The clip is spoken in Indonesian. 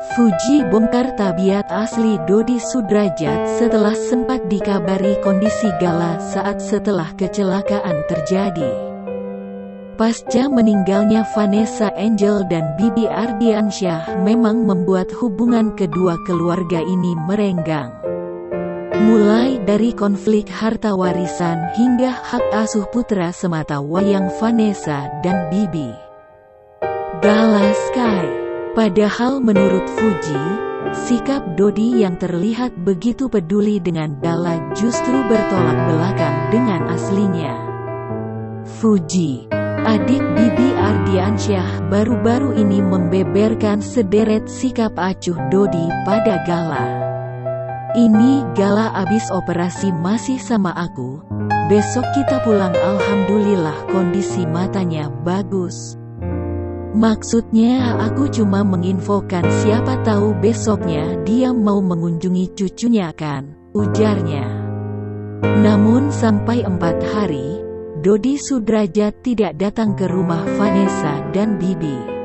Fuji bongkar tabiat asli Dodi Sudrajat setelah sempat dikabari kondisi Gala setelah kecelakaan terjadi. Pasca meninggalnya Vanessa Angel dan Bibi Ardiansyah memang membuat hubungan kedua keluarga ini merenggang. Mulai dari konflik harta warisan hingga hak asuh putra semata wayang Vanessa dan Bibi. Gala Sky. Padahal menurut Fuji, sikap Dodi yang terlihat begitu peduli dengan Gala justru bertolak belakang dengan aslinya. Fuji, adik Bibi Ardiansyah, baru-baru ini membeberkan sederet sikap acuh Dodi pada Gala. "Ini Gala abis operasi masih sama aku, besok kita pulang alhamdulillah kondisi matanya bagus. Maksudnya aku cuma menginfokan siapa tahu besoknya dia mau mengunjungi cucunya kan," ujarnya. Namun sampai 4 hari, Dodi Sudrajat tidak datang ke rumah Vanessa dan Bibi.